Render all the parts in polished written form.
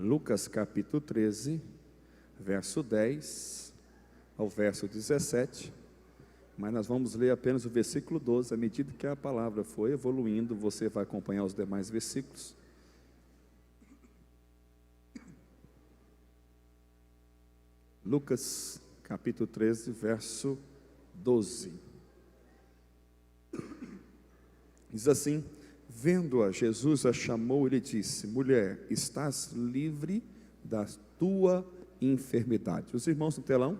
Lucas capítulo 13, verso 10 ao verso 17, mas nós vamos ler apenas o versículo 12, à medida que a palavra for evoluindo, você vai acompanhar os demais versículos. Lucas capítulo 13, verso 12, diz assim: vendo-a, Jesus a chamou e lhe disse: mulher, estás livre da tua enfermidade. Os irmãos no telão?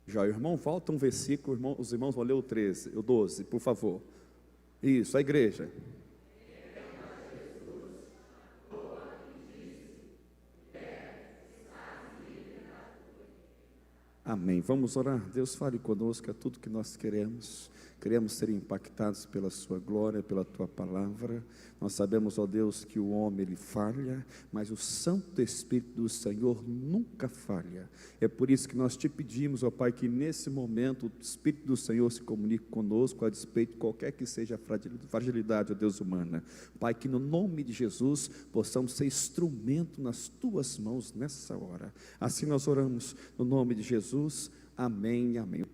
Já, irmão, volta um versículo, os irmãos vão ler o 13, o 12, por favor. Isso, a igreja. Amém. Vamos orar. Deus, fale conosco, é tudo que nós queremos. Queremos ser impactados pela sua glória, pela tua palavra. Nós sabemos, ó Deus, que o homem ele falha, mas o Santo Espírito do Senhor nunca falha. É por isso que nós te pedimos, ó Pai, que nesse momento o Espírito do Senhor se comunique conosco a despeito de qualquer que seja a fragilidade, ó Deus, humana. Pai, que no nome de Jesus possamos ser instrumento nas tuas mãos nessa hora. Assim nós oramos no nome de Jesus. Amém, amém.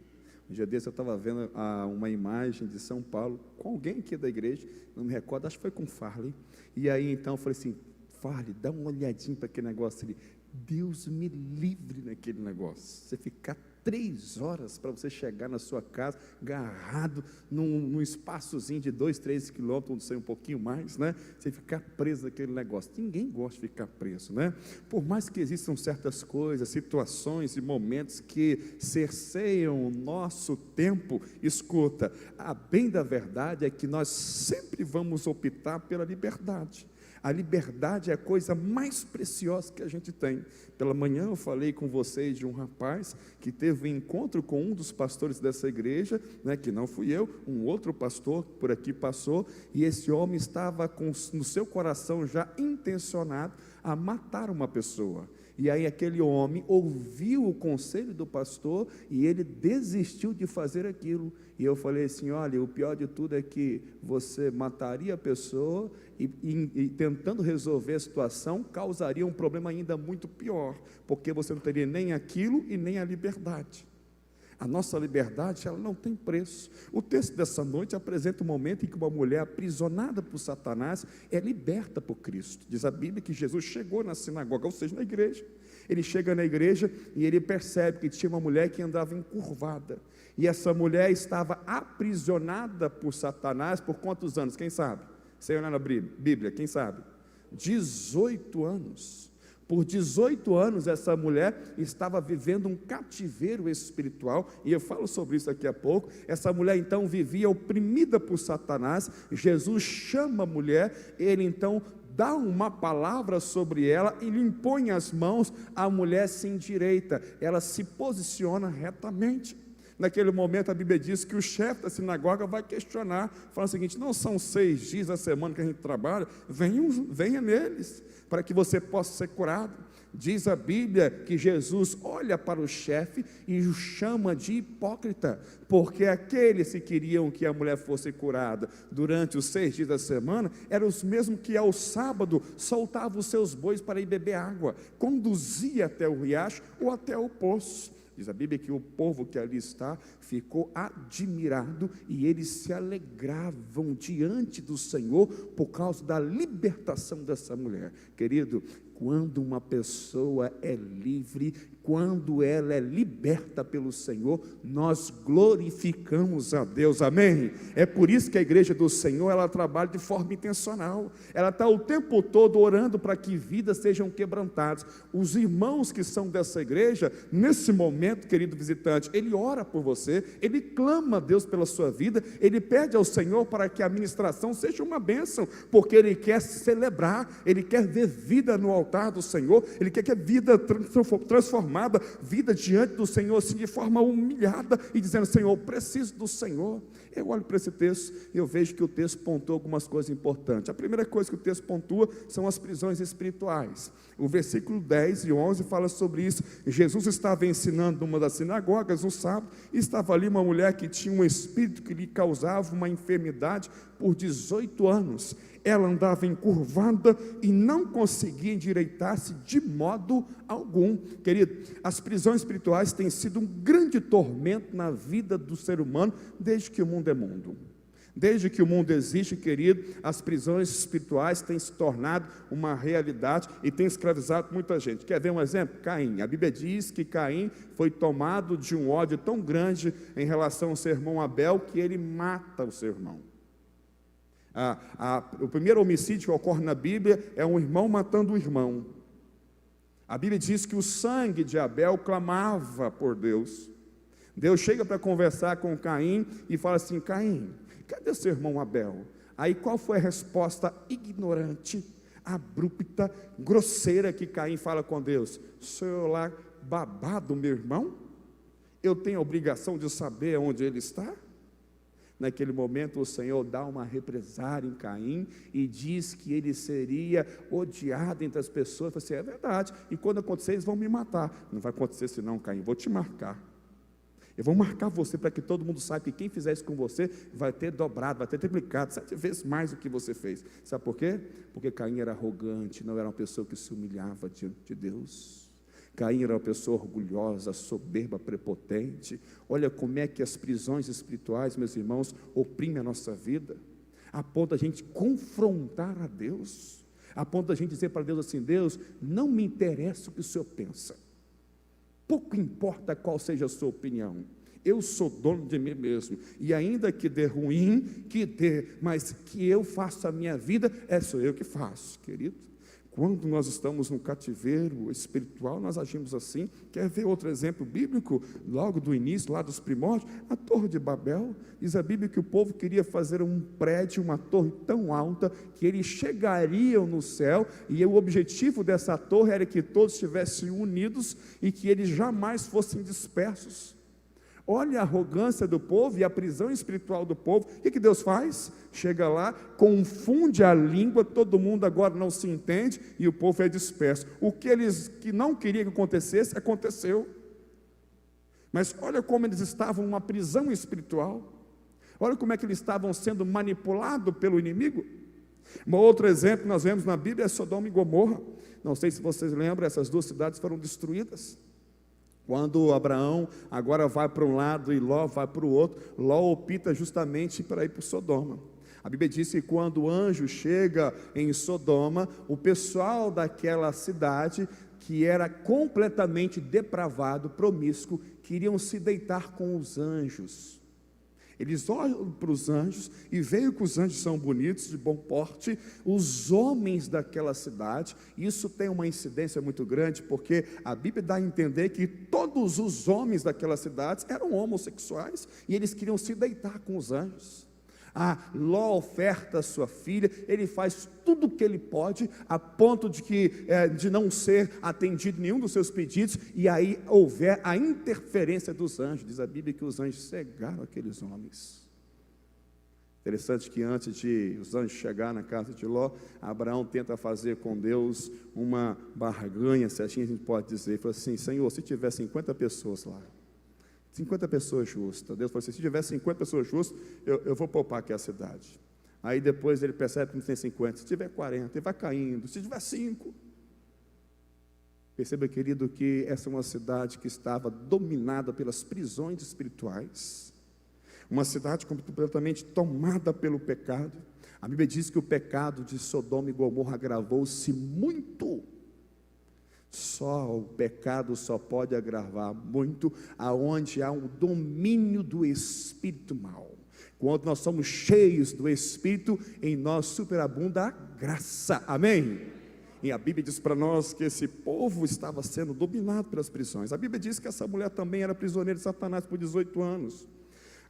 Um dia desse eu estava vendo uma imagem de São Paulo com alguém aqui da igreja, não me recordo, acho que foi com Farley. E aí então eu falei assim: Farley, dá uma olhadinha para aquele negócio ali. Deus me livre naquele negócio. Você ficar 3 horas para você chegar na sua casa, agarrado num espaçozinho de 2, 3 quilômetros, não sei, um pouquinho mais, né? Você ficar preso naquele negócio. Ninguém gosta de ficar preso, né? Por mais que existam certas coisas, situações e momentos que cerceiam o nosso tempo, escuta, a bem da verdade é que nós sempre vamos optar pela liberdade. A liberdade é a coisa mais preciosa que a gente tem. Pela manhã eu falei com vocês de um rapaz que teve um encontro com um dos pastores dessa igreja, né, que não fui eu, um outro pastor por aqui passou, e esse homem estava no seu coração já intencionado a matar uma pessoa. E aí aquele homem ouviu o conselho do pastor e ele desistiu de fazer aquilo. E eu falei assim: olha, o pior de tudo é que você mataria a pessoa e tentando resolver a situação, causaria um problema ainda muito pior, porque você não teria nem aquilo e nem a liberdade. A nossa liberdade, ela não tem preço. O texto dessa noite apresenta um momento em que uma mulher aprisionada por Satanás é liberta por Cristo. Diz a Bíblia que Jesus chegou na sinagoga, ou seja, na igreja. Ele chega na igreja e ele percebe que tinha uma mulher que andava encurvada. E essa mulher estava aprisionada por Satanás por quantos anos? Quem sabe? Você olha na Bíblia, quem sabe? 18 anos. Por 18 anos essa mulher estava vivendo um cativeiro espiritual, e eu falo sobre isso daqui a pouco. Essa mulher então vivia oprimida por Satanás. Jesus chama a mulher, ele então dá uma palavra sobre ela e lhe impõe as mãos. A mulher se endireita, ela se posiciona retamente. Naquele momento a Bíblia diz que o chefe da sinagoga vai questionar, falando o seguinte: não são 6 dias a semana que a gente trabalha? Venha neles, para que você possa ser curado. Diz a Bíblia que Jesus olha para o chefe e o chama de hipócrita, porque aqueles que queriam que a mulher fosse curada durante os 6 dias da semana eram os mesmos que ao sábado soltavam os seus bois para ir beber água, conduzia até o riacho ou até o poço. Diz a Bíblia que o povo que ali está ficou admirado e eles se alegravam diante do Senhor por causa da libertação dessa mulher. Querido, quando uma pessoa é livre, quando ela é liberta pelo Senhor, nós glorificamos a Deus, amém? É por isso que a igreja do Senhor, ela trabalha de forma intencional, ela está o tempo todo orando para que vidas sejam quebrantadas. Os irmãos que são dessa igreja, nesse momento, querido visitante, ele ora por você, ele clama a Deus pela sua vida, ele pede ao Senhor para que a ministração seja uma bênção, porque ele quer celebrar, ele quer ver vida no altar do Senhor, ele quer que a vida transformada transformada, vida diante do Senhor, assim, de forma humilhada, e dizendo: Senhor, eu preciso do Senhor. Eu olho para esse texto e eu vejo que o texto pontua algumas coisas importantes. A primeira coisa que o texto pontua são as prisões espirituais. O versículo 10 e 11 fala sobre isso. Jesus estava ensinando numa das sinagogas no sábado, e estava ali uma mulher que tinha um espírito que lhe causava uma enfermidade por 18 anos. Ela andava encurvada e não conseguia endireitar-se de modo algum. Querido, as prisões espirituais têm sido um grande tormento na vida do ser humano desde que o mundo é mundo. Desde que o mundo existe, querido, as prisões espirituais têm se tornado uma realidade e têm escravizado muita gente. Quer ver um exemplo? Caim. A Bíblia diz que Caim foi tomado de um ódio tão grande em relação ao seu irmão Abel, que ele mata o seu irmão. O primeiro homicídio que ocorre na Bíblia é um irmão matando o irmão. A Bíblia diz que o sangue de Abel clamava por Deus. Deus chega para conversar com Caim e fala assim: Caim, cadê seu irmão Abel? Aí qual foi a resposta ignorante, abrupta, grosseira que Caim fala com Deus? Senhor lá, babado meu irmão? Eu tenho a obrigação de saber onde ele está? Naquele momento o Senhor dá uma represária em Caim e diz que ele seria odiado entre as pessoas. Fala assim: é verdade, e quando acontecer eles vão me matar. Não vai acontecer assim não, Caim, vou te marcar. Eu vou marcar você para que todo mundo saiba que quem fizer isso com você vai ter dobrado, vai ter triplicado 7 vezes mais do que você fez. Sabe por quê? Porque Caim era arrogante, não era uma pessoa que se humilhava diante de Deus. Caim era uma pessoa orgulhosa, soberba, prepotente. Olha como é que as prisões espirituais, meus irmãos, oprimem a nossa vida, a ponto da gente confrontar a Deus, a ponto da gente dizer para Deus assim: Deus, não me interessa o que o Senhor pensa, pouco importa qual seja a sua opinião, eu sou dono de mim mesmo, e ainda que dê ruim, que dê, mas que eu faça a minha vida, sou eu que faço, querido. Quando nós estamos no cativeiro espiritual, nós agimos assim. Quer ver outro exemplo bíblico? Logo do início, lá dos primórdios, a Torre de Babel. Diz a Bíblia que o povo queria fazer um prédio, uma torre tão alta, que eles chegariam no céu, e o objetivo dessa torre era que todos estivessem unidos, e que eles jamais fossem dispersos. Olha a arrogância do povo e a prisão espiritual do povo. O que Deus faz? Chega lá, confunde a língua, todo mundo agora não se entende e o povo é disperso. O que eles que não queriam que acontecesse, aconteceu. Mas olha como eles estavam numa prisão espiritual. Olha como é que eles estavam sendo manipulados pelo inimigo. Um outro exemplo que nós vemos na Bíblia é Sodoma e Gomorra. Não sei se vocês lembram, essas duas cidades foram destruídas. Quando Abraão agora vai para um lado e Ló vai para o outro, Ló opta justamente para ir para Sodoma. A Bíblia diz que quando o anjo chega em Sodoma, o pessoal daquela cidade, que era completamente depravado, promíscuo, queriam se deitar com os anjos. Eles olham para os anjos e veem que os anjos são bonitos, de bom porte. Os homens daquela cidade, isso tem uma incidência muito grande, porque a Bíblia dá a entender que todos os homens daquela cidade eram homossexuais, e eles queriam se deitar com os anjos. Ló oferta a sua filha, ele faz tudo o que ele pode, a ponto de não ser atendido nenhum dos seus pedidos, e aí houver a interferência dos anjos. Diz a Bíblia que os anjos cegaram aqueles homens. Interessante que antes de os anjos chegar na casa de Ló, Abraão tenta fazer com Deus uma barganha, se assim a gente pode dizer. Ele falou assim: Senhor, se tiver 50 pessoas lá, 50 pessoas justas. Deus falou assim: se tiver 50 pessoas justas, eu vou poupar aqui a cidade. Aí depois ele percebe que não tem 50, se tiver 40, ele vai caindo, se tiver 5. Perceba, querido, que essa é uma cidade que estava dominada pelas prisões espirituais, uma cidade completamente tomada pelo pecado. A Bíblia diz que o pecado de Sodoma e Gomorra agravou-se muito. Só o pecado só pode agravar muito aonde há um domínio do espírito mal. Quando nós somos cheios do Espírito, em nós superabunda a graça. Amém? E a Bíblia diz para nós que esse povo estava sendo dominado pelas prisões. A Bíblia diz que essa mulher também era prisioneira de Satanás por 18 anos.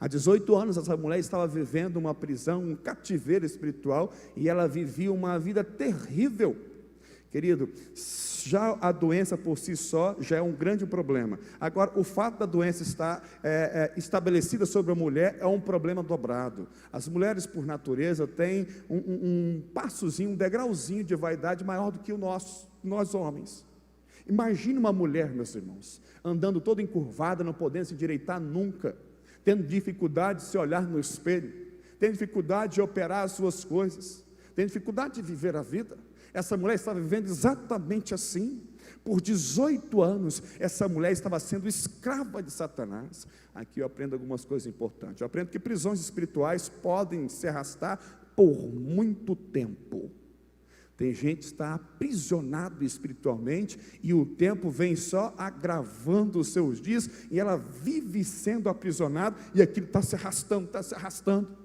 Há 18 anos essa mulher estava vivendo uma prisão, um cativeiro espiritual, e ela vivia uma vida terrível. Querido, já a doença por si só já é um grande problema. Agora, o fato da doença estar estabelecida sobre a mulher é um problema dobrado. As mulheres, por natureza, têm um passozinho, um degrauzinho de vaidade maior do que nós homens. Imagine uma mulher, meus irmãos, andando toda encurvada, não podendo se endireitar nunca, tendo dificuldade de se olhar no espelho, tendo dificuldade de operar as suas coisas, tendo dificuldade de viver a vida. Essa mulher estava vivendo exatamente assim. Por 18 anos, essa mulher estava sendo escrava de Satanás. Aqui eu aprendo algumas coisas importantes. Eu aprendo que prisões espirituais podem se arrastar por muito tempo. Tem gente que está aprisionado espiritualmente e o tempo vem só agravando os seus dias e ela vive sendo aprisionada e aquilo está se arrastando.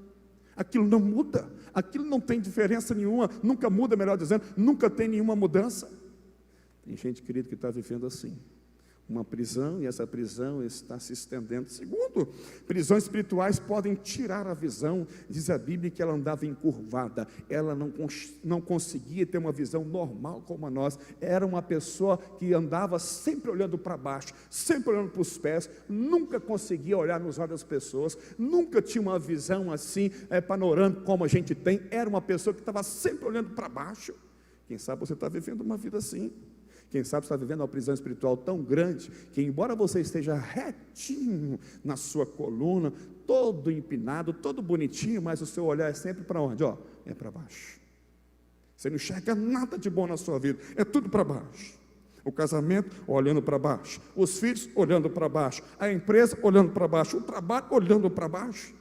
Aquilo não muda, aquilo não tem diferença nenhuma, nunca muda, melhor dizendo, nunca tem nenhuma mudança. Tem gente, querido, que está vivendo assim, uma prisão, e essa prisão está se estendendo. Segundo, prisões espirituais podem tirar a visão. Diz a Bíblia que ela andava encurvada, ela não conseguia ter uma visão normal como a nossa. Era uma pessoa que andava sempre olhando para baixo, sempre olhando para os pés, nunca conseguia olhar nos olhos das pessoas, nunca tinha uma visão assim, panorâmica como a gente tem. Era uma pessoa que estava sempre olhando para baixo. Quem sabe você está vivendo uma vida assim. Quem sabe está vivendo uma prisão espiritual tão grande, que embora você esteja retinho na sua coluna, todo empinado, todo bonitinho, mas o seu olhar é sempre para onde? É para baixo. Você não enxerga nada de bom na sua vida, é tudo para baixo. O casamento olhando para baixo, os filhos olhando para baixo, a empresa olhando para baixo, o trabalho olhando para baixo.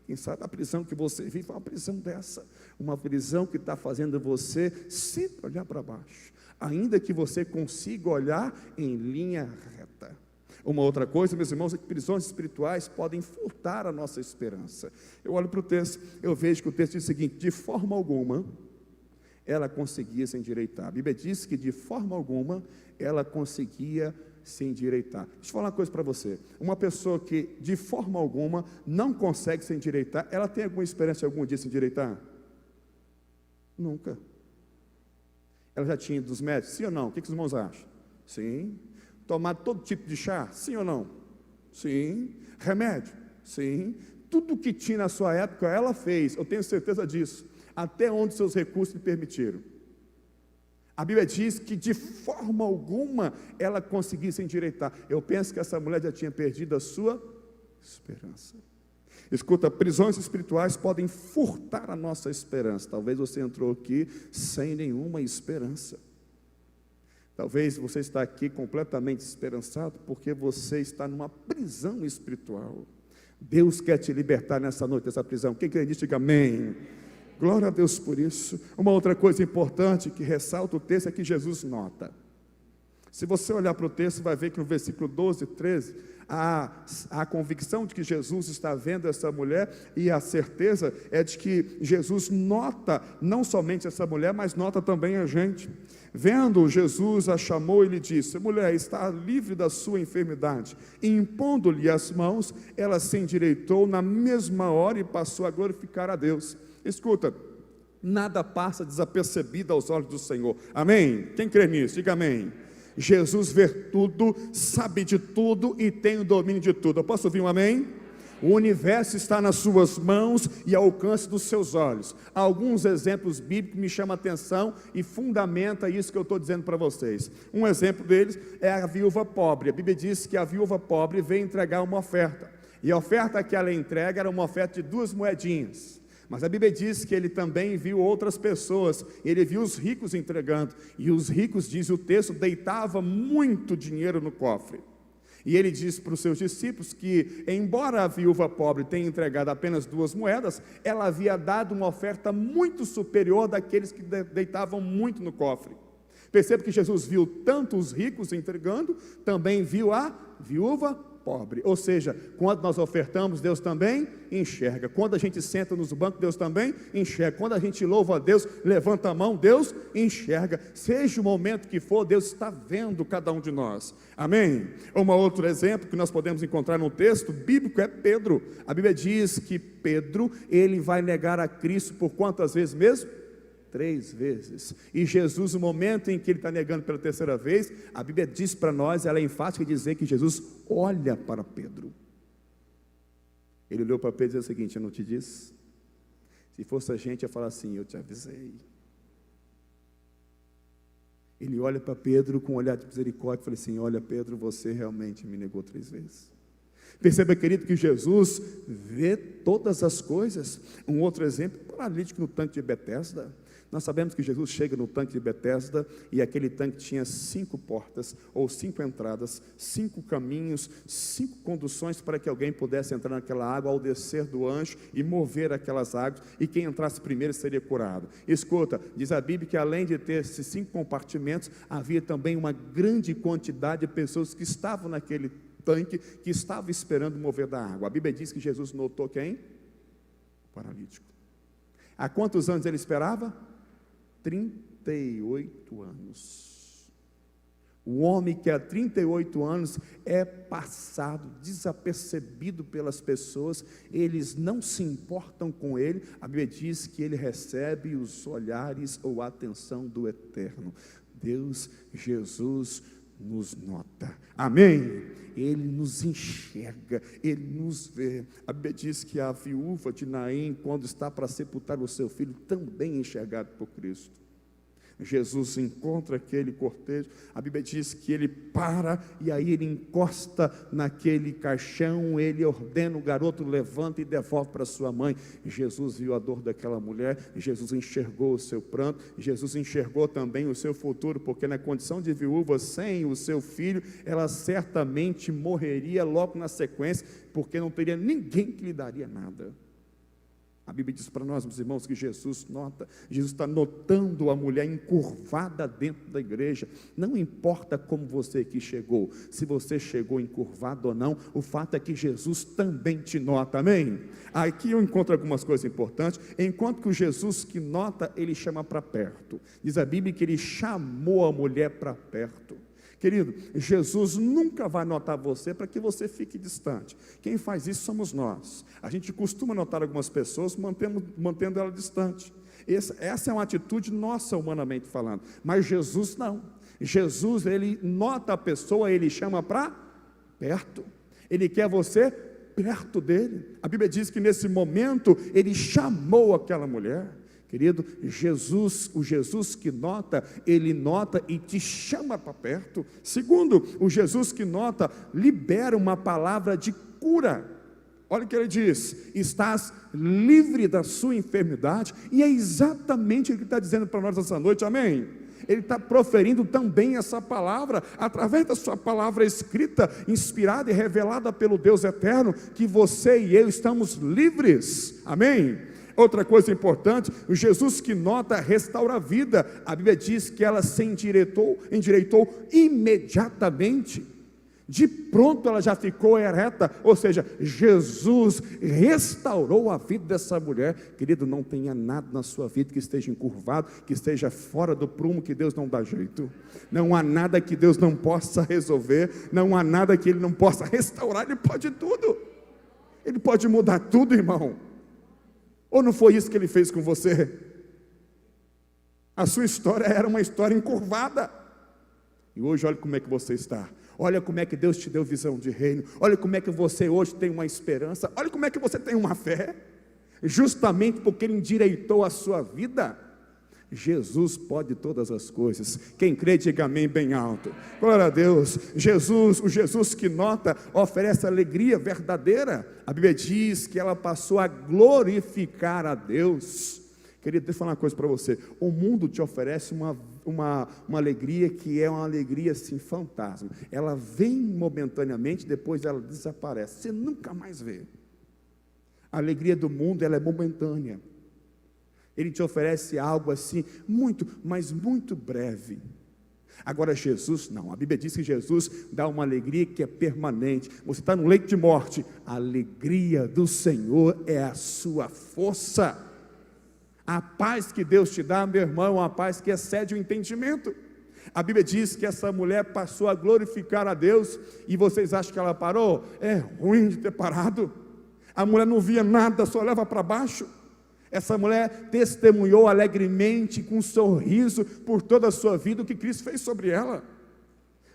Quem sabe a prisão que você vive é uma prisão dessa, uma prisão que está fazendo você sempre olhar para baixo, ainda que você consiga olhar em linha reta. Uma outra coisa, meus irmãos, é que prisões espirituais podem furtar a nossa esperança. Eu olho para o texto, eu vejo que o texto diz o seguinte: de forma alguma ela conseguia se endireitar. A Bíblia diz que de forma alguma ela conseguia se endireitar. Deixa eu falar uma coisa para você. Uma pessoa que de forma alguma não consegue se endireitar, ela tem alguma esperança de algum dia se endireitar? Nunca. Ela já tinha ido dos médicos? Sim ou não? O que os irmãos acham? Sim. Tomar todo tipo de chá? Sim ou não? Sim. Remédio? Sim. Tudo que tinha na sua época, ela fez. Eu tenho certeza disso. Até onde seus recursos lhe permitiram. A Bíblia diz que de forma alguma ela conseguia se endireitar. Eu penso que essa mulher já tinha perdido a sua esperança. Escuta, prisões espirituais podem furtar a nossa esperança. Talvez você entrou aqui sem nenhuma esperança. Talvez você está aqui completamente esperançado porque você está numa prisão espiritual. Deus quer te libertar nessa noite dessa prisão. Quem crê nisso, diga amém. Glória a Deus por isso. Uma outra coisa importante que ressalta o texto é que Jesus nota. Se você olhar para o texto, vai ver que no versículo 12 e 13, a convicção de que Jesus está vendo essa mulher, e a certeza é de que Jesus nota não somente essa mulher, mas nota também a gente. Vendo, Jesus a chamou e lhe disse: mulher, está livre da sua enfermidade. E impondo-lhe as mãos, ela se endireitou na mesma hora e passou a glorificar a Deus. Escuta, nada passa desapercebido aos olhos do Senhor. Amém? Quem crê nisso? Diga amém. Jesus vê tudo, sabe de tudo e tem o domínio de tudo. Eu posso ouvir um amém? O universo está nas suas mãos e ao alcance dos seus olhos. Alguns exemplos bíblicos me chamam a atenção e fundamenta isso que eu estou dizendo para vocês. Um exemplo deles é a viúva pobre. A Bíblia diz que a viúva pobre veio entregar uma oferta. E a oferta que ela entrega era uma oferta de 2 moedinhas. Mas a Bíblia diz que ele também viu outras pessoas, ele viu os ricos entregando, e os ricos, diz o texto, deitavam muito dinheiro no cofre. E ele disse para os seus discípulos que, embora a viúva pobre tenha entregado apenas 2 moedas, ela havia dado uma oferta muito superior daqueles que deitavam muito no cofre. Percebe que Jesus viu tanto os ricos entregando, também viu a viúva pobre. Ou seja, quando nós ofertamos, Deus também enxerga. Quando a gente senta nos bancos, Deus também enxerga. Quando a gente louva a Deus, levanta a mão, Deus enxerga. Seja o momento que for, Deus está vendo cada um de nós. Amém? Um outro exemplo que nós podemos encontrar no texto bíblico é Pedro. A Bíblia diz que Pedro, ele vai negar a Cristo por quantas vezes mesmo? 3 vezes. E Jesus, no momento em que ele está negando pela 3ª vez, a Bíblia diz para nós, ela é enfática em dizer que Jesus olha para Pedro. Ele olhou para Pedro e disse o seguinte: eu não te disse? Se fosse a gente, ia falar assim: eu te avisei. Ele olha para Pedro com um olhar de misericórdia e fala assim: olha, Pedro, você realmente me negou 3 vezes. Perceba, querido, que Jesus vê todas as coisas. Um outro exemplo, o paralítico no tanque de Betesda. Nós sabemos que Jesus chega no tanque de Betesda e aquele tanque tinha 5 portas, ou 5 entradas, 5 caminhos, 5 conduções para que alguém pudesse entrar naquela água ao descer do anjo e mover aquelas águas, e quem entrasse primeiro seria curado. Escuta, diz a Bíblia que além de ter esses 5 compartimentos, havia também uma grande quantidade de pessoas que estavam naquele tanque, que estavam esperando mover da água. A Bíblia diz que Jesus notou quem? O paralítico. Há quantos anos ele esperava? 38 anos. O homem que há 38 anos é passado, desapercebido pelas pessoas, eles não se importam com ele. A Bíblia diz que ele recebe os olhares ou a atenção do Eterno. Deus, Jesus, nos nota, amém? Ele nos enxerga, Ele nos vê. A Bíblia diz que a viúva de Naim, quando está para sepultar o seu filho, também é enxergado por Cristo. Jesus encontra aquele cortejo, a Bíblia diz que ele para, e aí ele encosta naquele caixão, ele ordena o garoto, levanta e devolve para sua mãe. Jesus viu a dor daquela mulher, Jesus enxergou o seu pranto, Jesus enxergou também o seu futuro, porque na condição de viúva, sem o seu filho, ela certamente morreria logo na sequência, porque não teria ninguém que lhe daria nada. A Bíblia diz para nós, meus irmãos, que Jesus está notando a mulher encurvada dentro da igreja. Não importa como você aqui chegou, se você chegou encurvado ou não, o fato é que Jesus também te nota, amém? Aqui eu encontro algumas coisas importantes. Enquanto que o Jesus que nota, ele chama para perto. Diz a Bíblia que ele chamou a mulher para perto. Querido, Jesus nunca vai notar você para que você fique distante. Quem faz isso somos nós. A gente costuma notar algumas pessoas mantendo ela distante. Essa é uma atitude nossa, humanamente falando. Mas Jesus não. Jesus, ele nota a pessoa, ele chama para perto. Ele quer você perto dele. A Bíblia diz que nesse momento, ele chamou aquela mulher. Querido, Jesus, o Jesus que nota, ele nota e te chama para perto. Segundo, o Jesus que nota, libera uma palavra de cura. Olha o que ele diz: estás livre da sua enfermidade. E é exatamente o que ele está dizendo para nós essa noite, amém? Ele está proferindo também essa palavra, através da sua palavra escrita, inspirada e revelada pelo Deus eterno, que você e eu estamos livres, amém? Outra coisa importante, o Jesus que nota restaura a vida. A Bíblia diz que ela se endireitou imediatamente. De pronto ela já ficou ereta, ou seja, Jesus restaurou a vida dessa mulher. Querido, não tenha nada na sua vida que esteja encurvado, que esteja fora do prumo, que Deus não dá jeito. Não há nada que Deus não possa resolver, não há nada que Ele não possa restaurar. Ele pode tudo, Ele pode mudar tudo, irmão. Ou não foi isso que Ele fez com você? A sua história era uma história encurvada, e hoje olha como é que você está. Olha como é que Deus te deu visão de reino. Olha como é que você hoje tem uma esperança. Olha como é que você tem uma fé, justamente porque Ele endireitou a sua vida. Jesus pode todas as coisas. Quem crê, diga amém bem alto. Glória a Deus. Jesus, o Jesus que nota, oferece alegria verdadeira. A Bíblia diz que ela passou a glorificar a Deus. Querido, deixa eu falar uma coisa para você. O mundo te oferece uma alegria que é uma alegria assim, fantasma. Ela vem momentaneamente, depois ela desaparece. Você nunca mais vê. A alegria do mundo, ela é momentânea. Ele te oferece algo assim, muito, mas muito breve. Agora Jesus não, a Bíblia diz que Jesus dá uma alegria que é permanente. Você está no leito de morte, a alegria do Senhor é a sua força. A paz que Deus te dá, meu irmão, é uma paz que excede o entendimento. A Bíblia diz que essa mulher passou a glorificar a Deus, e vocês acham que ela parou? É ruim de ter parado. A mulher não via nada, só olhava para baixo. Essa mulher testemunhou alegremente, com um sorriso, por toda a sua vida, o que Cristo fez sobre ela.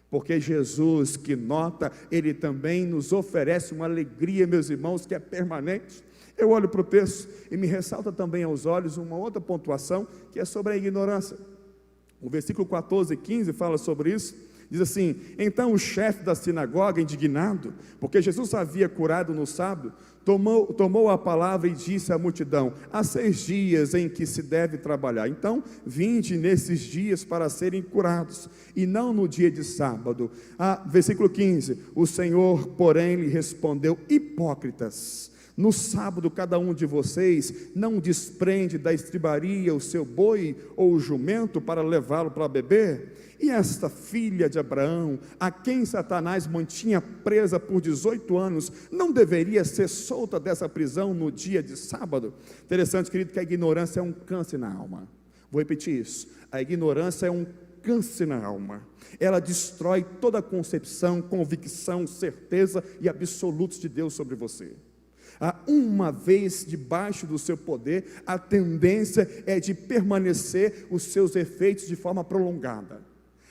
Porque Jesus, que nota, Ele também nos oferece uma alegria, meus irmãos, que é permanente. Eu olho para o texto e me ressalta também aos olhos uma outra pontuação, que é sobre a ignorância. O versículo 14 e 15 fala sobre isso. Diz assim: então o chefe da sinagoga, indignado, porque Jesus havia curado no sábado, tomou a palavra e disse à multidão: há 6 dias em que se deve trabalhar, então vinde nesses dias para serem curados, e não no dia de sábado. Versículo 15, o Senhor, porém, lhe respondeu: hipócritas, no sábado cada um de vocês não desprende da estribaria o seu boi ou o jumento para levá-lo para beber? E esta filha de Abraão, a quem Satanás mantinha presa por 18 anos, não deveria ser solta dessa prisão no dia de sábado? Interessante, querido, que a ignorância é um câncer na alma. Vou repetir isso: a ignorância é um câncer na alma. Ela destrói toda a concepção, convicção, certeza e absolutos de Deus sobre você. Uma vez debaixo do seu poder, a tendência é de permanecer os seus efeitos de forma prolongada.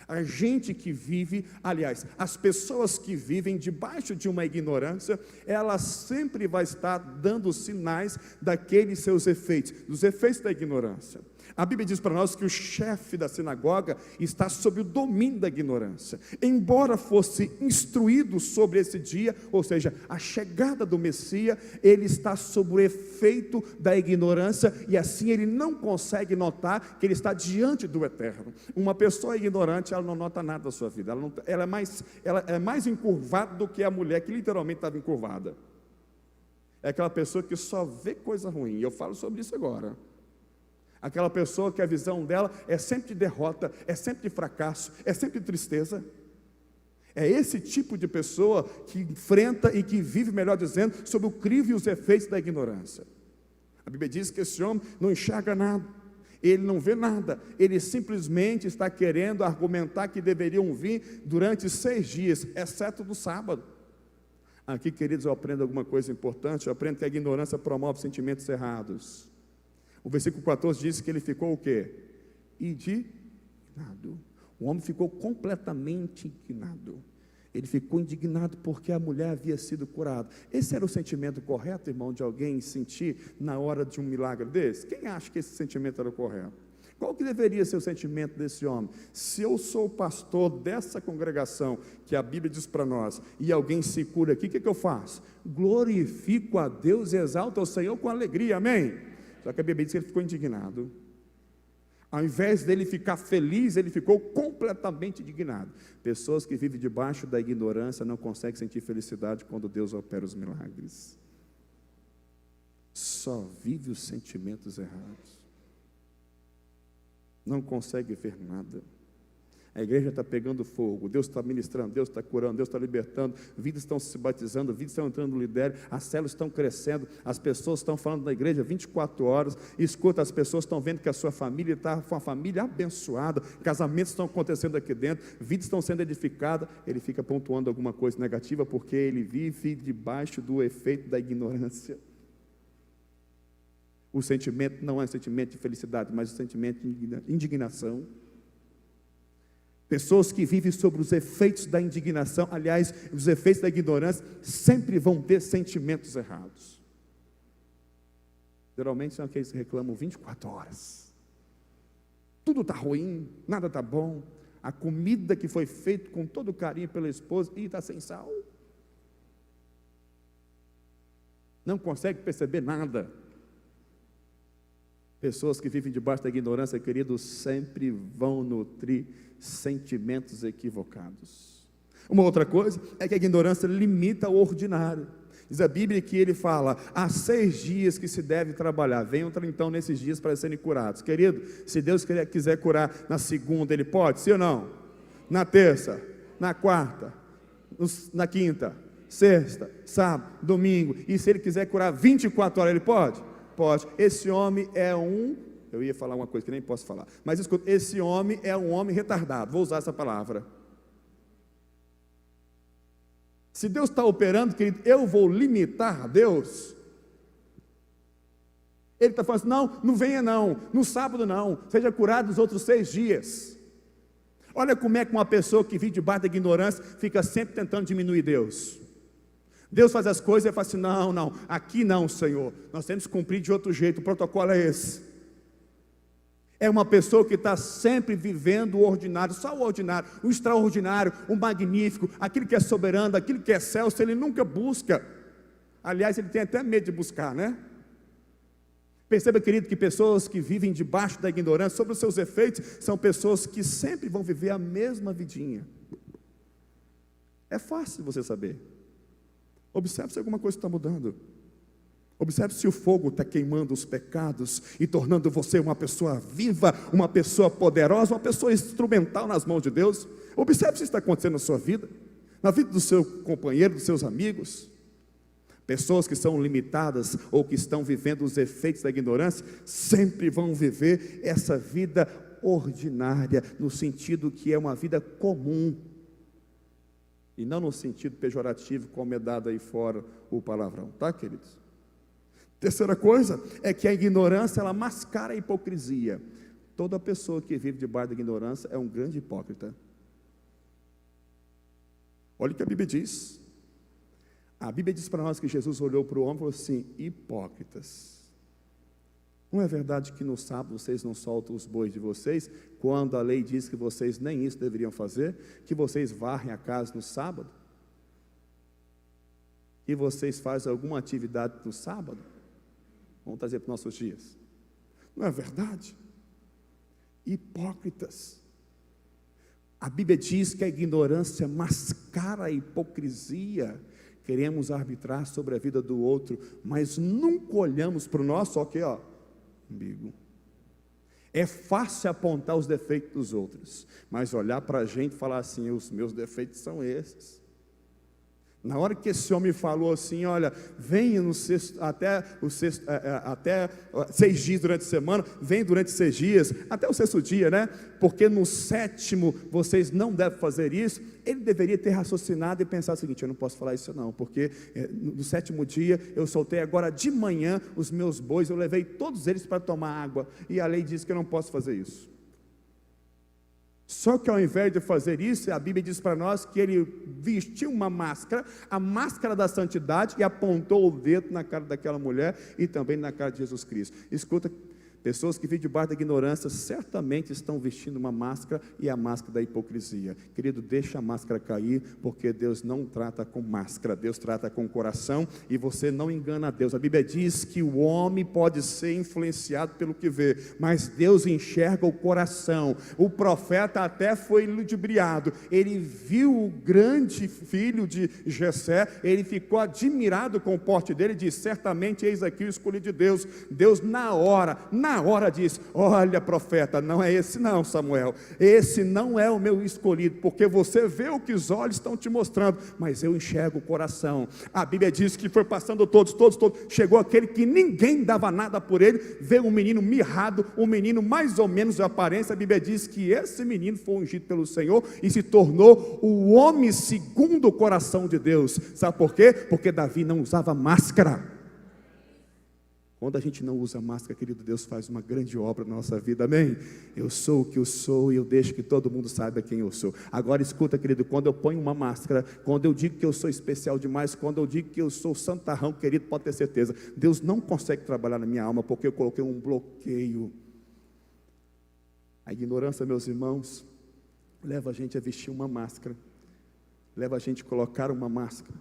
A gente que vive, aliás, as pessoas que vivem debaixo de uma ignorância, ela sempre vai estar dando sinais daqueles seus efeitos, dos efeitos da ignorância. A Bíblia diz para nós que o chefe da sinagoga está sob o domínio da ignorância. Embora fosse instruído sobre esse dia, ou seja, a chegada do Messias, ele está sob o efeito da ignorância, e assim ele não consegue notar que ele está diante do Eterno. Uma pessoa ignorante, ela não nota nada da sua vida, ela é mais encurvada do que a mulher que literalmente estava encurvada. É aquela pessoa que só vê coisa ruim, e eu falo sobre isso agora. Aquela pessoa que a visão dela é sempre de derrota, é sempre de fracasso, é sempre de tristeza. É esse tipo de pessoa que enfrenta e que vive, melhor dizendo, sob o crivo e os efeitos da ignorância. A Bíblia diz que esse homem não enxerga nada, ele não vê nada, ele simplesmente está querendo argumentar que deveriam vir durante 6 dias, exceto no sábado. Aqui, queridos, eu aprendo alguma coisa importante. Eu aprendo que a ignorância promove sentimentos errados. O versículo 14 diz que ele ficou o quê? Indignado. O homem ficou completamente indignado. Ele ficou indignado porque a mulher havia sido curada. Esse era o sentimento correto, irmão, de alguém sentir na hora de um milagre desse? Quem acha que esse sentimento era o correto? Qual que deveria ser o sentimento desse homem? Se eu sou o pastor dessa congregação, que a Bíblia diz para nós, e alguém se cura aqui, o que eu faço? Glorifico a Deus e exalto ao Senhor com alegria, amém? Só que a Bíblia diz que ele ficou indignado. Ao invés dele ficar feliz, ele ficou completamente indignado. Pessoas que vivem debaixo da ignorância não conseguem sentir felicidade quando Deus opera os milagres. Só vive os sentimentos errados. Não consegue ver nada. A igreja está pegando fogo, Deus está ministrando, Deus está curando, Deus está libertando, vidas estão se batizando, vidas estão entrando no lidério, as células estão crescendo, as pessoas estão falando da igreja 24 horas, escuta, as pessoas estão vendo que a sua família está uma família abençoada, casamentos estão acontecendo aqui dentro, vidas estão sendo edificadas. Ele fica pontuando alguma coisa negativa, porque ele vive debaixo do efeito da ignorância. O sentimento não é um sentimento de felicidade, mas um sentimento de indignação. Pessoas que vivem sobre os efeitos da indignação, aliás, os efeitos da ignorância, sempre vão ter sentimentos errados. Geralmente são aqueles que reclamam 24 horas. Tudo está ruim, nada está bom. A comida que foi feita com todo carinho pela esposa, e está sem sal. Não consegue perceber nada. Pessoas que vivem debaixo da ignorância, queridos, sempre vão nutrir sentimentos equivocados. Uma outra coisa é que a ignorância limita o ordinário. Diz a Bíblia que ele fala: há 6 dias que se deve trabalhar, venham então nesses dias para serem curados. Querido, se Deus quiser curar na segunda, Ele pode, sim ou não? Na terça, na quarta, na quinta, sexta, sábado, domingo, e se Ele quiser curar 24 horas, Ele pode? Pode. Esse homem é eu ia falar uma coisa que nem posso falar, mas escuta, esse homem é um homem retardado, vou usar essa palavra. Se Deus está operando, querido, eu vou limitar a Deus? Ele está falando assim, não, não venha não, no sábado não, seja curado nos outros 6 dias. Olha como é que uma pessoa que vive debaixo da ignorância fica sempre tentando diminuir Deus. Deus faz as coisas e fala assim, não, não, aqui não, Senhor, nós temos que cumprir de outro jeito, o protocolo é esse. É uma pessoa que está sempre vivendo o ordinário, só o ordinário, o extraordinário, o magnífico, aquilo que é soberano, aquilo que é excelso, ele nunca busca. Aliás, ele tem até medo de buscar, né? Perceba, querido, que pessoas que vivem debaixo da ignorância sobre os seus efeitos, são pessoas que sempre vão viver a mesma vidinha. É fácil você saber. Observe se alguma coisa está mudando. Observe se o fogo está queimando os pecados e tornando você uma pessoa viva, uma pessoa poderosa, uma pessoa instrumental nas mãos de Deus. Observe se isso está acontecendo na sua vida, na vida do seu companheiro, dos seus amigos. Pessoas que são limitadas ou que estão vivendo os efeitos da ignorância, sempre vão viver essa vida ordinária, no sentido que é uma vida comum, e não no sentido pejorativo, como é dado aí fora o palavrão, tá, queridos? Terceira coisa, é que a ignorância, ela mascara a hipocrisia. Toda pessoa que vive debaixo da ignorância é um grande hipócrita. Olha o que a Bíblia diz. A Bíblia diz para nós que Jesus olhou para o homem e falou assim, hipócritas. Não é verdade que no sábado vocês não soltam os bois de vocês, quando a lei diz que vocês nem isso deveriam fazer, que vocês varrem a casa no sábado? E vocês fazem alguma atividade no sábado? Vamos trazer para os nossos dias. Não é verdade? Hipócritas. A Bíblia diz que a ignorância mascara a hipocrisia. Queremos arbitrar sobre a vida do outro, mas nunca olhamos para o nosso, umbigo. É fácil apontar os defeitos dos outros, mas olhar para a gente e falar assim, os meus defeitos são esses. Na hora que esse homem falou assim, olha, venha no sexto, até 6 dias durante a semana, vem durante 6 dias, até o 6º dia, né? Porque no 7º vocês não devem fazer isso. Ele deveria ter raciocinado e pensado o seguinte, eu não posso falar isso não, porque no 7º dia eu soltei agora de manhã os meus bois, eu levei todos eles para tomar água, e a lei diz que eu não posso fazer isso. Só que ao invés de fazer isso, a Bíblia diz para nós que ele vestiu uma máscara, a máscara da santidade, e apontou o dedo na cara daquela mulher e também na cara de Jesus Cristo. Escuta, pessoas que vivem debaixo da ignorância certamente estão vestindo uma máscara, e a máscara da hipocrisia. Querido, deixa a máscara cair, porque Deus não trata com máscara, Deus trata com coração, e você não engana a Deus. A Bíblia diz que o homem pode ser influenciado pelo que vê, mas Deus enxerga o coração. O profeta até foi ludibriado, ele viu o grande filho de Jessé, ele ficou admirado com o porte dele, e disse, certamente eis aqui o escolhido de Deus. Deus na hora diz, olha profeta, não é esse não, Samuel, esse não é o meu escolhido, porque você vê o que os olhos estão te mostrando, mas eu enxergo o coração. A Bíblia diz que foi passando todos, chegou aquele que ninguém dava nada por ele, veio um menino mirrado, um menino mais ou menos de aparência. A Bíblia diz que esse menino foi ungido pelo Senhor, e se tornou o homem segundo o coração de Deus. Sabe por quê? Porque Davi não usava máscara. Quando a gente não usa máscara, querido, Deus faz uma grande obra na nossa vida, amém? Eu sou o que eu sou, e eu deixo que todo mundo saiba quem eu sou. Agora escuta, querido, quando eu ponho uma máscara, quando eu digo que eu sou especial demais, quando eu digo que eu sou santarrão, querido, pode ter certeza, Deus não consegue trabalhar na minha alma, porque eu coloquei um bloqueio. A ignorância, meus irmãos, leva a gente a vestir uma máscara, leva a gente a colocar uma máscara.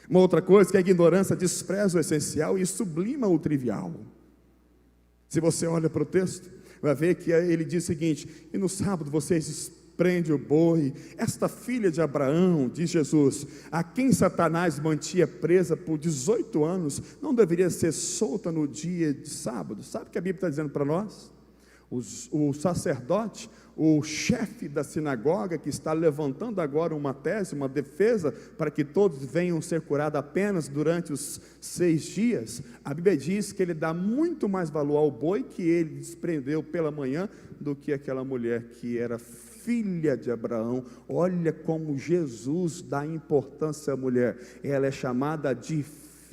Uma outra coisa, que a ignorância despreza o essencial e sublima o trivial. Se você olha para o texto, vai ver que ele diz o seguinte, e no sábado vocês prendem o boi, esta filha de Abraão, diz Jesus, a quem Satanás mantinha presa por 18 anos, não deveria ser solta no dia de sábado? Sabe o que a Bíblia está dizendo para nós? O sacerdote, o chefe da sinagoga, que está levantando agora uma tese, uma defesa, para que todos venham ser curados apenas durante os 6 dias, a Bíblia diz que ele dá muito mais valor ao boi que ele desprendeu pela manhã, do que aquela mulher que era filha de Abraão. Olha como Jesus dá importância à mulher, ela é chamada de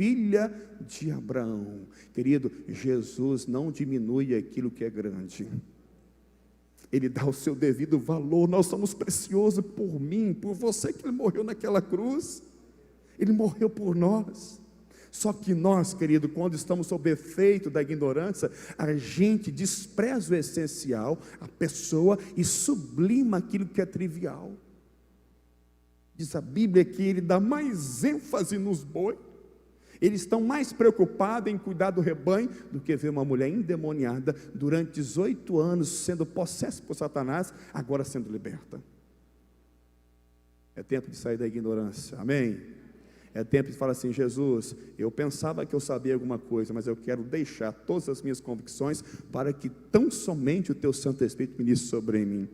filha de Abraão. Querido, Jesus não diminui aquilo que é grande. Ele dá o seu devido valor. Nós somos preciosos por mim, por você, que Ele morreu naquela cruz. Ele morreu por nós. Só que nós, querido, quando estamos sob efeito da ignorância, a gente despreza o essencial, a pessoa, e sublima aquilo que é trivial. Diz a Bíblia que Ele dá mais ênfase nos bois. Eles estão mais preocupados em cuidar do rebanho do que ver uma mulher endemoniada durante 18 anos sendo possessa por Satanás, agora sendo liberta. É tempo de sair da ignorância, amém? É tempo de falar assim: Jesus, eu pensava que eu sabia alguma coisa, mas eu quero deixar todas as minhas convicções para que tão somente o Teu Santo Espírito ministre sobre mim.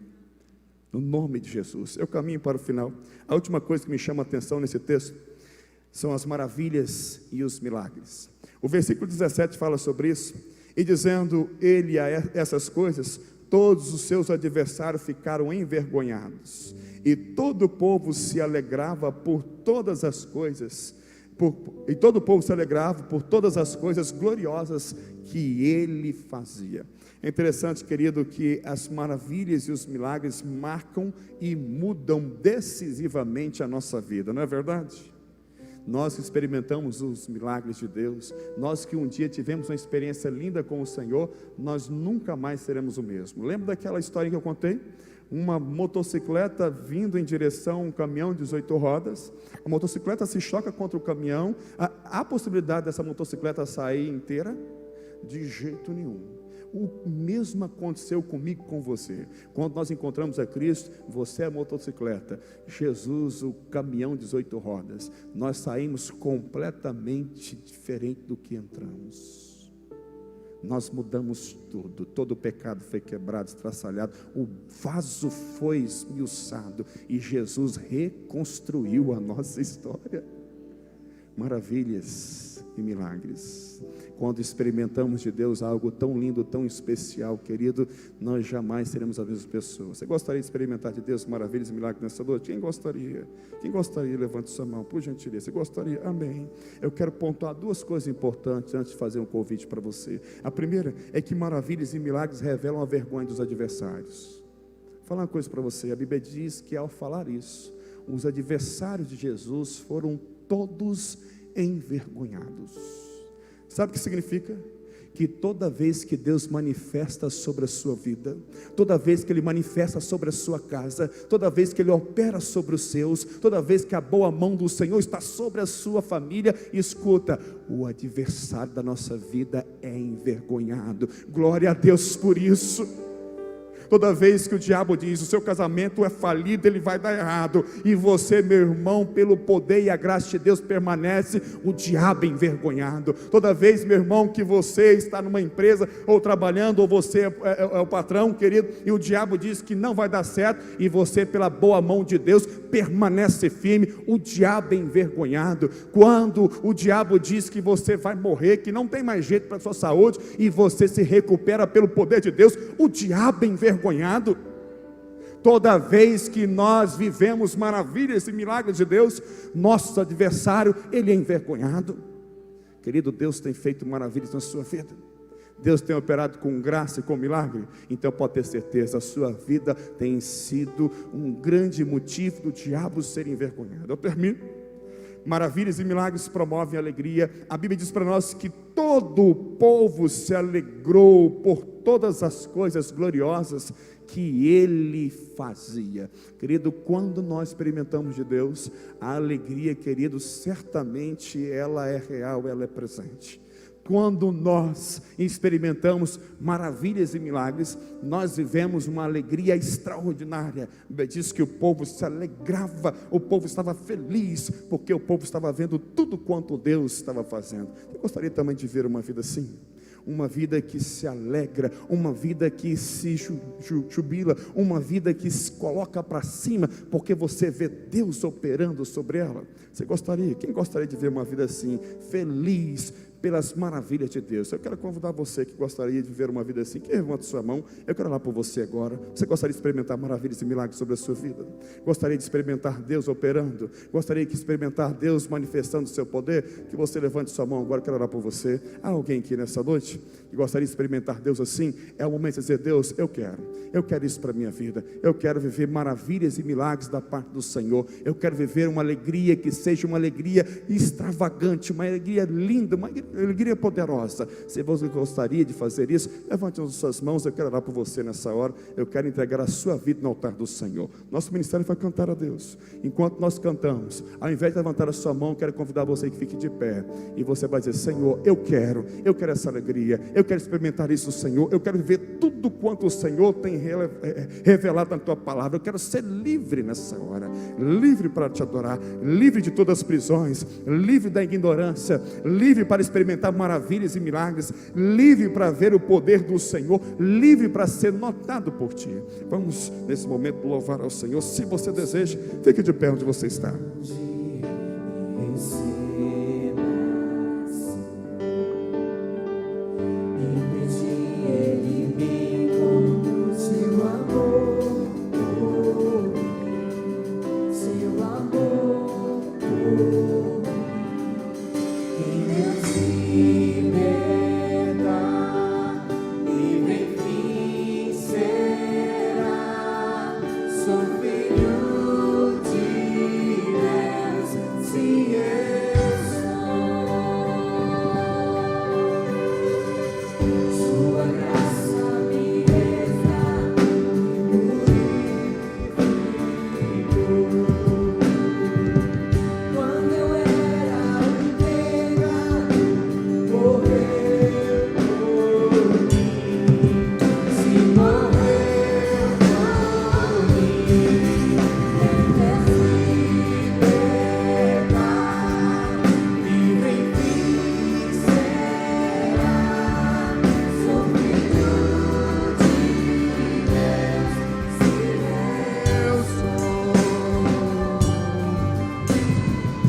No nome de Jesus. Eu caminho para o final. A última coisa que me chama a atenção nesse texto são as maravilhas e os milagres. O versículo 17 fala sobre isso, e dizendo ele a essas coisas, todos os seus adversários ficaram envergonhados, e todo o povo se alegrava por todas as coisas, e todo o povo se alegrava por todas as coisas gloriosas que ele fazia. É interessante, querido, que as maravilhas e os milagres marcam e mudam decisivamente a nossa vida, não é verdade? Nós que experimentamos os milagres de Deus, nós que um dia tivemos uma experiência linda com o Senhor, nós nunca mais seremos o mesmo. Lembra daquela história que eu contei? Uma motocicleta vindo em direção a um caminhão de 18 rodas, a motocicleta se choca contra o caminhão. Há possibilidade dessa motocicleta sair inteira? De jeito nenhum. O mesmo aconteceu comigo e com você. Quando nós encontramos a Cristo, você é a motocicleta, Jesus o caminhão de 18 rodas. Nós saímos completamente diferente do que entramos. Nós mudamos tudo, todo o pecado foi quebrado, estraçalhado, o vaso foi esmiuçado e Jesus reconstruiu a nossa história. Maravilhas e milagres. Quando experimentamos de Deus algo tão lindo, tão especial, querido, nós jamais seremos as mesmas pessoas. Você gostaria de experimentar de Deus maravilhas e milagres nessa noite? Quem gostaria? Quem gostaria? Levante sua mão, por gentileza. Você gostaria? Amém. Eu quero pontuar duas coisas importantes antes de fazer um convite para você. A primeira é que maravilhas e milagres revelam a vergonha dos adversários. Vou falar uma coisa para você. A Bíblia diz que ao falar isso, os adversários de Jesus foram todos envergonhados. Sabe o que significa? Que toda vez que Deus manifesta sobre a sua vida, toda vez que Ele manifesta sobre a sua casa, toda vez que Ele opera sobre os seus, toda vez que a boa mão do Senhor está sobre a sua família, escuta, o adversário da nossa vida é envergonhado. Glória a Deus por isso. Toda vez que o diabo diz, o seu casamento é falido, ele vai dar errado, e você, meu irmão, pelo poder e a graça de Deus permanece, o diabo é envergonhado. Toda vez, meu irmão, que você está numa empresa, ou trabalhando, ou você é o patrão, querido, e o diabo diz que não vai dar certo, e você, pela boa mão de Deus, permanece firme, o diabo é envergonhado. Quando o diabo diz que você vai morrer, que não tem mais jeito para a sua saúde, e você se recupera pelo poder de Deus, o diabo é envergonhado. Toda vez que nós vivemos maravilhas e milagres de Deus, nosso adversário, ele é envergonhado. Querido, Deus tem feito maravilhas na sua vida, Deus tem operado com graça e com milagre, então pode ter certeza, a sua vida tem sido um grande motivo do diabo ser envergonhado. Eu termino. Maravilhas e milagres promovem alegria. A Bíblia diz para nós que todo o povo se alegrou por todas as coisas gloriosas que Ele fazia. Querido, quando nós experimentamos de Deus, a alegria, querido, certamente ela é real, ela é presente. Quando nós experimentamos maravilhas e milagres, nós vivemos uma alegria extraordinária. Diz que o povo se alegrava, o povo estava feliz, porque o povo estava vendo tudo quanto Deus estava fazendo. Eu gostaria também de ver uma vida assim, uma vida que se alegra, uma vida que se jubila, uma vida que se coloca para cima, porque você vê Deus operando sobre ela. Você gostaria? Quem gostaria de ver uma vida assim, feliz, pelas maravilhas de Deus. Eu quero convidar você que gostaria de viver uma vida assim, que levanta sua mão. Eu quero orar por você agora. Você gostaria de experimentar maravilhas e milagres sobre a sua vida? Gostaria de experimentar Deus operando? Gostaria de experimentar Deus manifestando o seu poder? Que você levante sua mão agora. Eu quero orar por você. Há alguém aqui nessa noite que gostaria de experimentar Deus assim? É o momento de dizer: Deus, eu quero isso para a minha vida. Eu quero viver maravilhas e milagres da parte do Senhor. Eu quero viver uma alegria que seja uma alegria extravagante, uma alegria linda, uma alegria poderosa. Se você gostaria de fazer isso, levante as suas mãos. Eu quero orar por você nessa hora. Eu quero entregar a sua vida no altar do Senhor. Nosso ministério vai cantar a Deus. Enquanto nós cantamos, ao invés de levantar a sua mão, eu quero convidar você que fique de pé, e você vai dizer: Senhor, eu quero essa alegria, eu quero experimentar isso, Senhor. Eu quero viver tudo quanto o Senhor tem revelado na tua palavra. Eu quero ser livre nessa hora, livre para te adorar, livre de todas as prisões, livre da ignorância, livre para experimentar maravilhas e milagres, livre para ver o poder do Senhor, livre para ser notado por ti. Vamos nesse momento louvar ao Senhor. Se você deseja, fique de pé onde você está.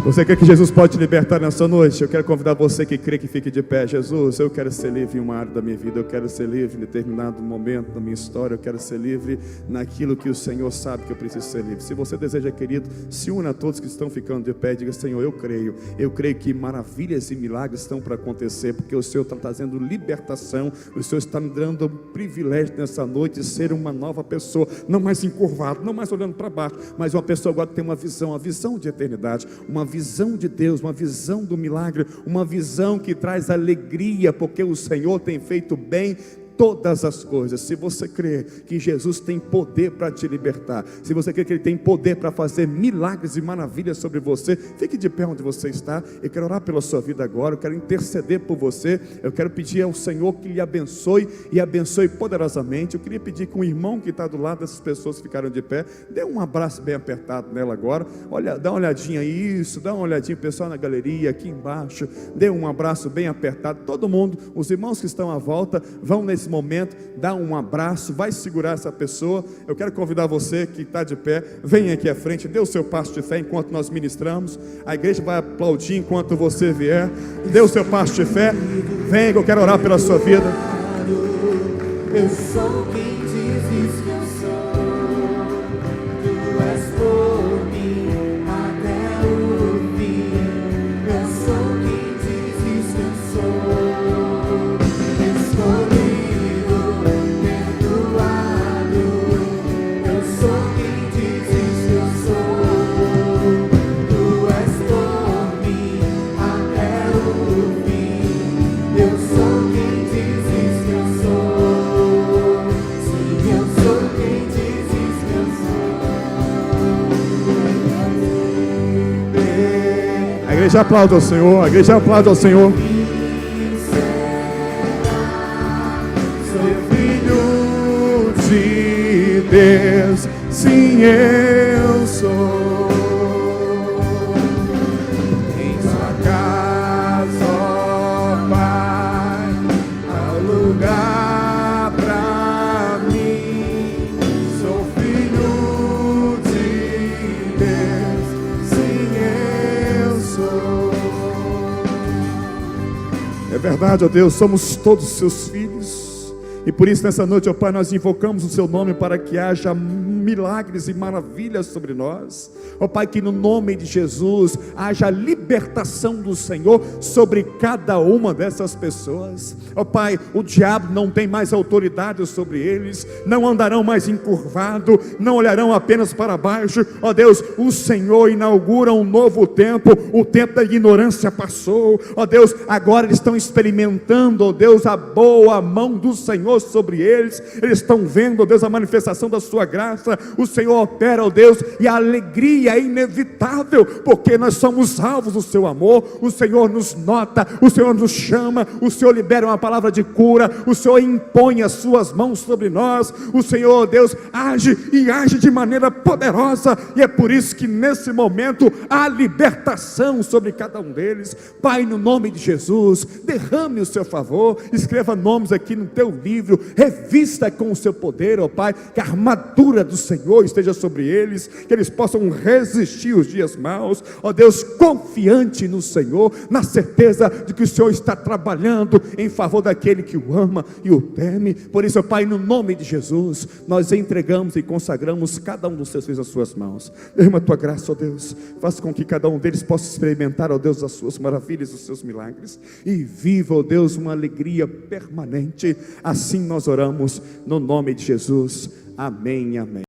Você crê que Jesus pode te libertar nessa noite? Eu quero convidar você que crê, que fique de pé. Jesus, eu quero ser livre em uma área da minha vida. Eu quero ser livre em determinado momento da minha história. Eu quero ser livre naquilo que o Senhor sabe que eu preciso ser livre. Se você deseja, querido, se una a todos que estão ficando de pé e diga: Senhor, eu creio que maravilhas e milagres estão para acontecer, porque o Senhor está trazendo libertação. O Senhor está me dando o privilégio nessa noite de ser uma nova pessoa, não mais encurvado, não mais olhando para baixo, mas uma pessoa agora que tem uma visão de eternidade, uma visão de Deus, uma visão do milagre, uma visão que traz alegria, porque o Senhor tem feito bem todas as coisas. Se você crê que Jesus tem poder para te libertar, se você crê que Ele tem poder para fazer milagres e maravilhas sobre você, fique de pé onde você está. Eu quero orar pela sua vida agora, eu quero interceder por você, eu quero pedir ao Senhor que lhe abençoe e abençoe poderosamente. Eu queria pedir que um irmão que está do lado dessas pessoas que ficaram de pé, dê um abraço bem apertado nela agora. Olha, dá uma olhadinha isso, dá uma olhadinha, pessoal na galeria, aqui embaixo, dê um abraço bem apertado. Todo mundo, os irmãos que estão à volta, vão nesse momento dar um abraço, vai segurar essa pessoa. Eu quero convidar você que está de pé, venha aqui à frente, dê o seu passo de fé enquanto nós ministramos. A igreja vai aplaudir enquanto você vier. Dê o seu passo de fé, venha que eu quero orar pela sua vida. Eu sou quem dizes que eu sou, tu és por mim até o fim. Eu sou quem dizes que eu sou, escolhido, perdoado. Eu sou quem dizes que eu sou, tu és por mim até o fim. Eu sou quem dizes que eu sou. A igreja aplaude ao Senhor, a igreja aplaude ao Senhor. Sou filho de Deus, sim, eu sou. Em tua casa, ó Pai, há lugar pra mim. Sou filho de Deus, sim, eu sou. verdade, ó Deus, somos todos seus filhos. E por isso nessa noite, ó Pai, nós invocamos o seu nome para que haja milagres e maravilhas sobre nós. Ó Pai, que no nome de Jesus haja libertação do Senhor sobre cada uma dessas pessoas. Ó Pai, o diabo não tem mais autoridade sobre eles, não andarão mais encurvado, não olharão apenas para baixo. Ó Deus, o Senhor inaugura um novo tempo, o tempo da ignorância passou. Ó Deus, agora eles estão experimentando, ó Deus, a boa mão do Senhor sobre eles. Eles estão vendo, ó Deus, a manifestação da sua graça. O Senhor opera, ó Deus, e a alegria é inevitável, porque nós somos alvos do seu amor. O Senhor nos nota, o Senhor nos chama, o Senhor libera uma palavra de cura, o Senhor impõe as suas mãos sobre nós. O Senhor, ó Deus, age e age de maneira poderosa, e é por isso que nesse momento há libertação sobre cada um deles. Pai, no nome de Jesus, derrame o seu favor, escreva nomes aqui no teu livro, revista com o seu poder, ó Pai, que a armadura do Senhor esteja sobre eles, que eles possam resistir os dias maus, ó Deus, confiante no Senhor, na certeza de que o Senhor está trabalhando em favor daquele que o ama e o teme. Por isso, ó Pai, no nome de Jesus, nós entregamos e consagramos cada um dos seus filhos às suas mãos. Derrama a tua graça, ó Deus, faça com que cada um deles possa experimentar, ó Deus, as suas maravilhas, os seus milagres, e viva, ó Deus, uma alegria permanente. Assim nós oramos no nome de Jesus. Amém, amém.